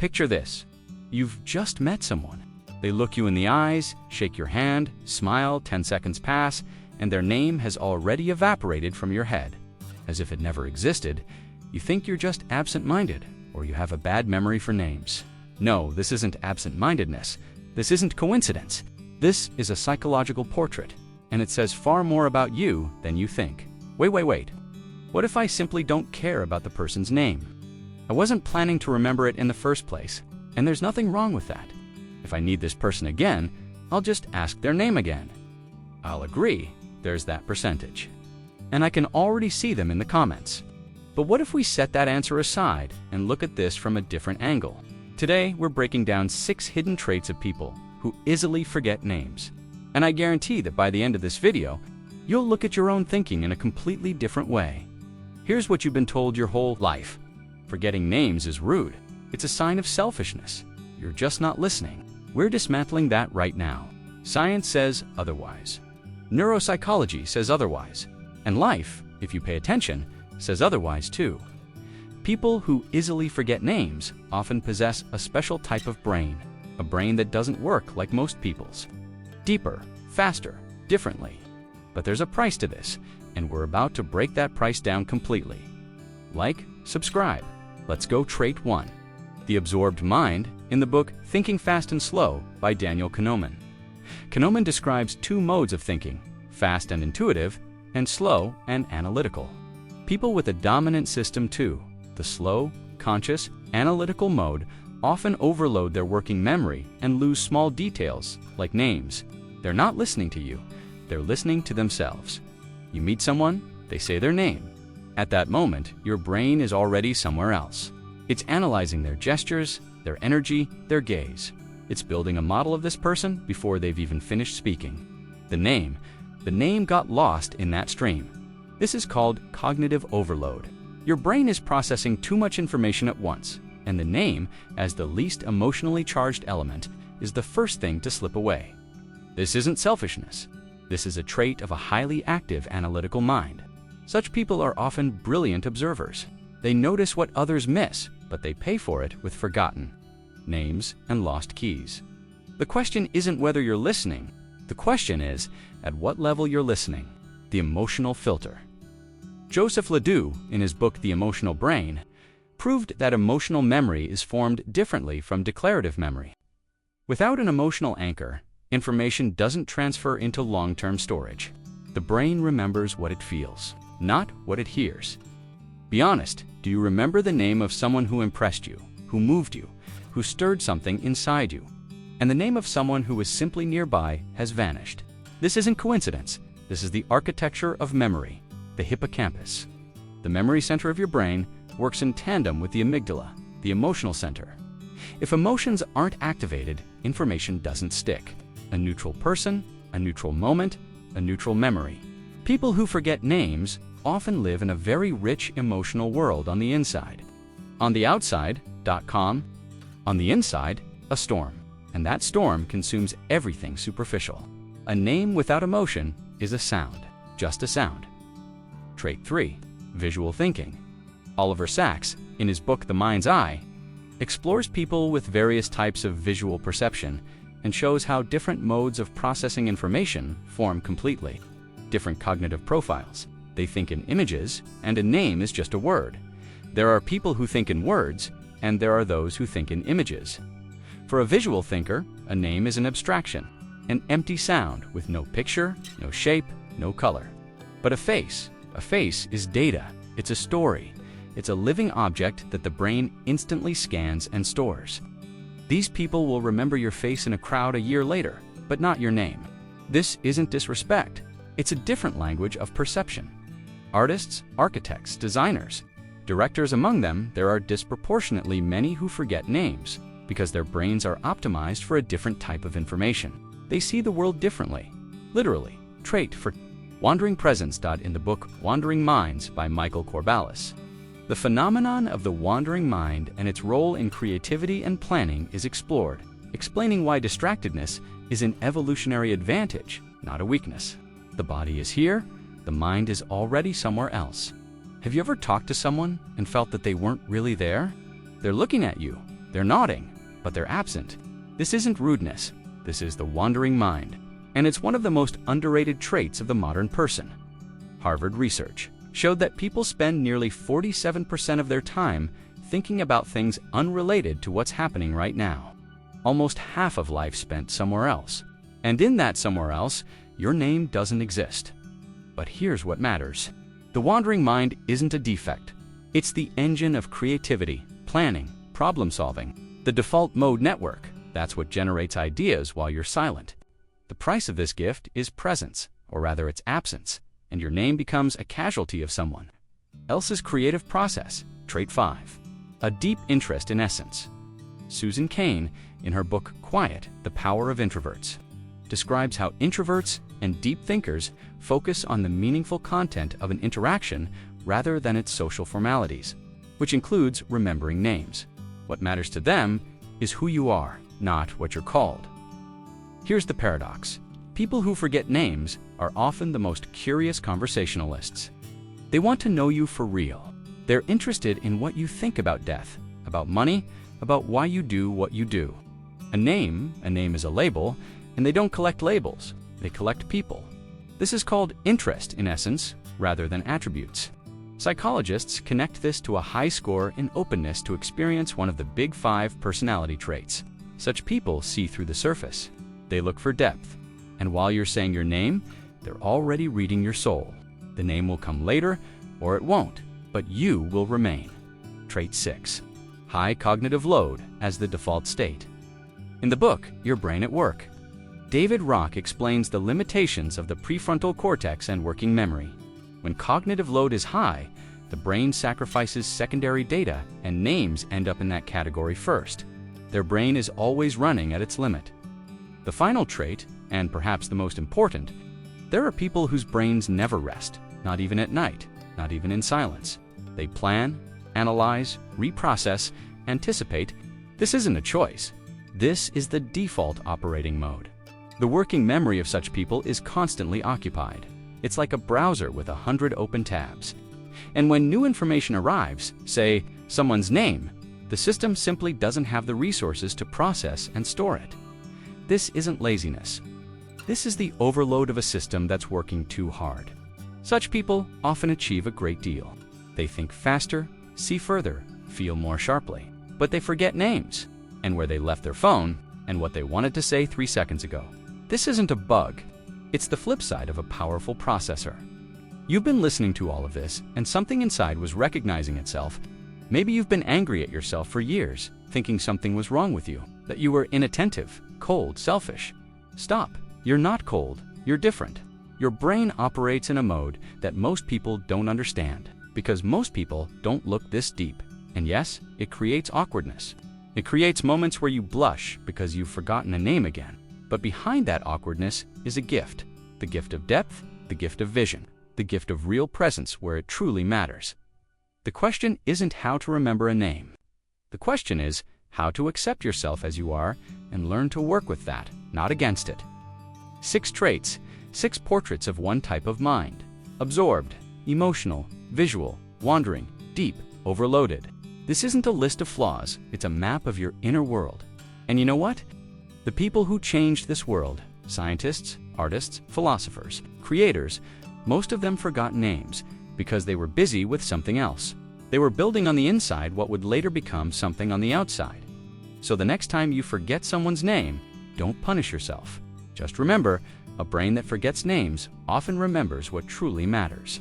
Picture this. You've just met someone. They look you in the eyes, shake your hand, smile, 10 seconds pass, and their name has already evaporated from your head. As if it never existed, you think you're just absent-minded, or you have a bad memory for names. No, this isn't absent-mindedness. This isn't coincidence. This is a psychological portrait, and it says far more about you than you think. Wait. What if I simply don't care about the person's name? I wasn't planning to remember it in the first place, and there's nothing wrong with that. If I need this person again, I'll just ask their name again. I'll agree, there's that percentage. And I can already see them in the comments. But what if we set that answer aside and look at this from a different angle? Today, we're breaking down 6 hidden traits of people who easily forget names. And I guarantee that by the end of this video, you'll look at your own thinking in a completely different way. Here's what you've been told your whole life. Forgetting names is rude. It's a sign of selfishness. You're just not listening. We're dismantling that right now. Science says otherwise. Neuropsychology says otherwise. And life, if you pay attention, says otherwise too. People who easily forget names often possess a special type of brain, a brain that doesn't work like most people's. Deeper, faster, differently. But there's a price to this, and we're about to break that price down completely. Like, subscribe. Let's go. Trait 1. The absorbed mind, in the book Thinking Fast and Slow by Daniel Kahneman. Kahneman describes 2 modes of thinking, fast and intuitive, and slow and analytical. People with a dominant system 2, the slow, conscious, analytical mode, often overload their working memory and lose small details, like names. They're not listening to you, they're listening to themselves. You meet someone, they say their name. At that moment, your brain is already somewhere else. It's analyzing their gestures, their energy, their gaze. It's building a model of this person before they've even finished speaking. The name got lost in that stream. This is called cognitive overload. Your brain is processing too much information at once, and the name, as the least emotionally charged element, is the first thing to slip away. This isn't selfishness. This is a trait of a highly active analytical mind. Such people are often brilliant observers. They notice what others miss, but they pay for it with forgotten names and lost keys. The question isn't whether you're listening. The question is, at what level you're listening. The emotional filter. Joseph Ledoux, in his book The Emotional Brain, proved that emotional memory is formed differently from declarative memory. Without an emotional anchor, information doesn't transfer into long-term storage. The brain remembers what it feels, not what it hears. Be honest, do you remember the name of someone who impressed you, who moved you, who stirred something inside you? And the name of someone who was simply nearby has vanished. This isn't coincidence. This is the architecture of memory, the hippocampus. The memory center of your brain works in tandem with the amygdala, the emotional center. If emotions aren't activated, information doesn't stick. A neutral person, a neutral moment, a neutral memory. People who forget names often live in a very rich emotional world on the inside. On the outside, calm. On the inside, a storm. And that storm consumes everything superficial. A name without emotion is a sound, just a sound. Trait 3. Visual thinking. Oliver Sacks, in his book The Mind's Eye, explores people with various types of visual perception and shows how different modes of processing information form completely. Different cognitive profiles. They think in images, and a name is just a word. There are people who think in words, and there are those who think in images. For a visual thinker, a name is an abstraction, an empty sound with no picture, no shape, no color. But a face is data. It's a story. It's a living object that the brain instantly scans and stores. These people will remember your face in a crowd a year later, but not your name. This isn't disrespect. It's a different language of perception. Artists, architects, designers, directors among them, there are disproportionately many who forget names because their brains are optimized for a different type of information. They see the world differently. Literally. Trait for Wandering Presence. In the book Wandering Minds by Michael Corballis. The phenomenon of the wandering mind and its role in creativity and planning is explored, explaining why distractedness is an evolutionary advantage, not a weakness. The body is here, the mind is already somewhere else. Have you ever talked to someone and felt that they weren't really there? They're looking at you, They're nodding, but they're absent. This isn't rudeness. This is the wandering mind. And it's one of the most underrated traits of the modern person. Harvard research showed that people spend nearly 47% of their time thinking about things unrelated to what's happening right now. Almost half of life spent somewhere else. And in that somewhere else, your name doesn't exist. But here's what matters. The wandering mind isn't a defect. It's the engine of creativity, planning, problem solving. The default mode network, that's what generates ideas while you're silent. The price of this gift is presence, or rather its absence, and your name becomes a casualty of someone else's creative process. Trait 5. A deep interest in essence. Susan Cain, in her book Quiet, The Power of Introverts, describes how introverts and deep thinkers focus on the meaningful content of an interaction rather than its social formalities, which includes remembering names. What matters to them is who you are, not what you're called. Here's the paradox. People who forget names are often the most curious conversationalists. They want to know you for real. They're interested in what you think about death, about money, about why you do what you do. A name is a label, and they don't collect labels, they collect people. This is called interest in essence, rather than attributes. Psychologists connect this to a high score in openness to experience one of the big 5 personality traits. Such people see through the surface. They look for depth. And while you're saying your name, they're already reading your soul. The name will come later, or it won't, but you will remain. Trait 6. High cognitive load as the default state. In the book, Your Brain at Work, David Rock explains the limitations of the prefrontal cortex and working memory. When cognitive load is high, the brain sacrifices secondary data, and names end up in that category first. Their brain is always running at its limit. The final trait, and perhaps the most important, there are people whose brains never rest, not even at night, not even in silence. They plan, analyze, reprocess, anticipate. This isn't a choice. This is the default operating mode. The working memory of such people is constantly occupied. It's like a browser with 100 open tabs. And when new information arrives, say, someone's name, the system simply doesn't have the resources to process and store it. This isn't laziness. This is the overload of a system that's working too hard. Such people often achieve a great deal. They think faster, see further, feel more sharply. But they forget names, and where they left their phone, and what they wanted to say 3 seconds ago. This isn't a bug. It's the flip side of a powerful processor. You've been listening to all of this, and something inside was recognizing itself. Maybe you've been angry at yourself for years, thinking something was wrong with you, that you were inattentive, cold, selfish. Stop. You're not cold. You're different. Your brain operates in a mode that most people don't understand, because most people don't look this deep. And yes, it creates awkwardness. It creates moments where you blush because you've forgotten a name again. But behind that awkwardness is a gift. The gift of depth, the gift of vision, the gift of real presence where it truly matters. The question isn't how to remember a name. The question is how to accept yourself as you are and learn to work with that, not against it. 6 traits, 6 portraits of one type of mind. Absorbed, emotional, visual, wandering, deep, overloaded. This isn't a list of flaws, it's a map of your inner world. And you know what? The people who changed this world, scientists, artists, philosophers, creators, most of them forgot names because they were busy with something else. They were building on the inside what would later become something on the outside. So the next time you forget someone's name, don't punish yourself. Just remember, a brain that forgets names often remembers what truly matters.